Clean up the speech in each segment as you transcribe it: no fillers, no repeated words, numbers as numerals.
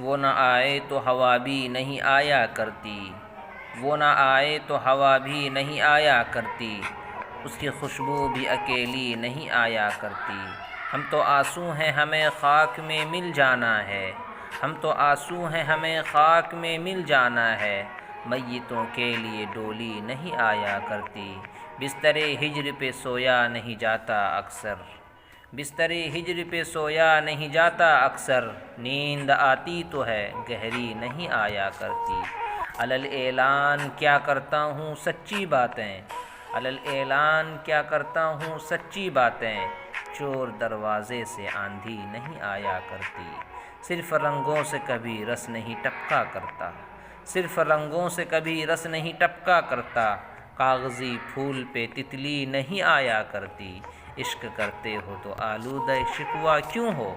وہ نہ آئے تو ہوا بھی نہیں آیا کرتی، وہ نہ آئے تو ہوا بھی نہیں آیا کرتی، اس کی خوشبو بھی اکیلی نہیں آیا کرتی۔ ہم تو آنسو ہیں ہمیں خاک میں مل جانا ہے، ہم تو آنسو ہیں ہمیں خاک میں مل جانا ہے، میتوں کے لیے ڈولی نہیں آیا کرتی۔ بستر ہجر پہ سویا نہیں جاتا اکثر، بستر ہجر پہ سویا نہیں جاتا اکثر، نیند آتی تو ہے گہری نہیں آیا کرتی۔ علل اعلان کیا کرتا ہوں سچی باتیں، علل اعلان کیا کرتا ہوں سچی باتیں، چور دروازے سے آندھی نہیں آیا کرتی۔ صرف رنگوں سے کبھی رس نہیں ٹپکا کرتا، صرف رنگوں سے کبھی رس نہیں ٹپکا کرتا، کاغذی پھول پہ تتلی نہیں آیا کرتی۔ عشق کرتے ہو تو آلودہ شکوہ کیوں ہو،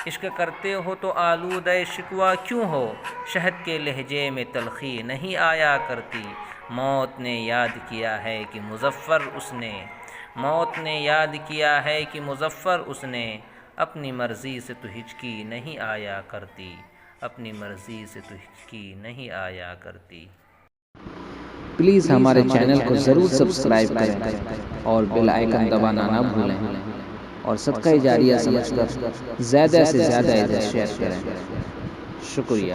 عشق کرتے ہو تو آلودہ شکوہ کیوں ہو، شہد کے لہجے میں تلخی نہیں آیا کرتی۔ موت نے یاد کیا ہے کہ مظفر اس نے، موت نے یاد کیا ہے کہ مظفر اس نے، اپنی مرضی سے تو ہچکی نہیں آیا کرتی، اپنی مرضی سے تو ہچکی نہیں آیا کرتی۔ پلیز ہمارے چینل کو ضرور سبسکرائب کریں اور بیل آئیکن دبانا نہ بھولیں، اور صدقہ جاریہ سمجھ کر زیادہ سے زیادہ ادھر شیئر کریں۔ شکریہ۔